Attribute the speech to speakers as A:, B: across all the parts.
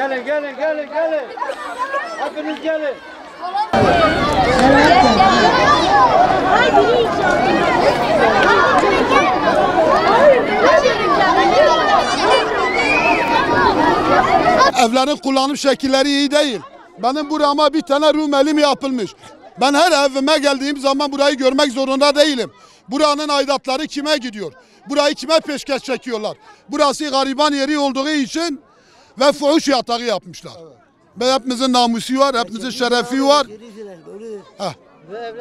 A: Gelin, gelin, gelin, gelin. Hepiniz gelin.
B: Evlerin kullanım şekilleri iyi değil. Benim burama bir tane Rumeli mi yapılmış? Ben her evime geldiğim zaman burayı görmek zorunda değilim. Buranın aidatları kime gidiyor? Burayı kime peşkeş çekiyorlar? Burası gariban yeri olduğu için ve fuhuş yatağı yapmışlar. Hepimizin namusu var, hepimizin şerefi var.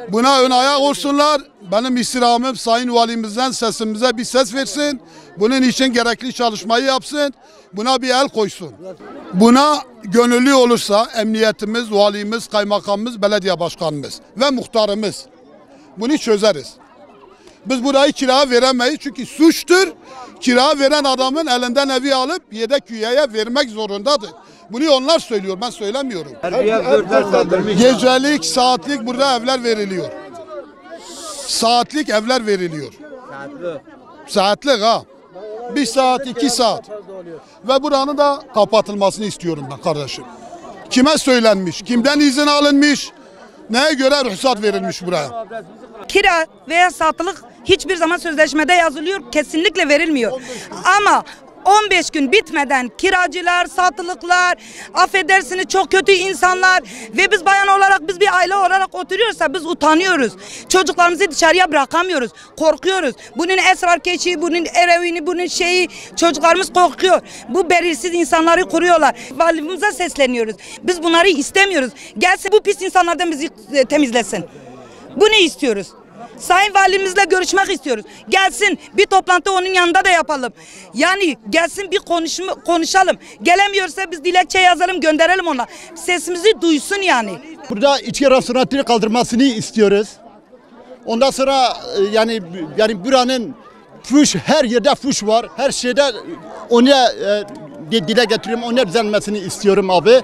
B: Buna ön ayak olsunlar. Benim istirhamım Sayın Valimizden sesimize bir ses versin. Bunun için gerekli çalışmayı yapsın. Buna bir el koysun. Buna gönüllü olursa emniyetimiz, valimiz, kaymakamımız, belediye başkanımız ve muhtarımız bunu çözeriz. Biz burayı kira veremeyiz çünkü suçtur. Kira veren adamın elinden evi alıp yedek üyeye vermek zorundadır. Bunu onlar söylüyor, ben söylemiyorum. Gecelik, saatlik burada evler veriliyor. Saatlik evler veriliyor. Saatlik ha. 1 saat, 2 saat. Ve buranın da kapatılmasını istiyorum ben kardeşim. Kime söylenmiş, kimden izin alınmış, neye göre ruhsat verilmiş buraya?
C: Kira veya satılık hiçbir zaman sözleşmede yazılıyor, kesinlikle verilmiyor. Ama 15 gün bitmeden kiracılar, satılıklar, affedersiniz çok kötü insanlar ve biz bayan olarak, biz bir aile olarak oturuyorsa biz utanıyoruz. Çocuklarımızı dışarıya bırakamıyoruz, korkuyoruz. Bunun esrarkeşi, bunun eroini, bunun şeyi, çocuklarımız korkuyor. Bu belirsiz insanları kuruyorlar. Valimize sesleniyoruz. Biz bunları istemiyoruz. Gelsin bu pis insanlardan bizi temizlesin. Bunu istiyoruz. Sayın Valimizle görüşmek istiyoruz. Gelsin bir toplantı onun yanında da yapalım. Yani gelsin bir konuşalım. Gelemiyorsa biz dilekçe yazalım, gönderelim ona. Sesimizi duysun yani.
D: Burada içki restoranını kaldırmasını istiyoruz. Ondan sonra yani buranın fuş, her yerde fuş var. Her şeyde onu dile getiriyorum. Onu düzelmesini istiyorum abi.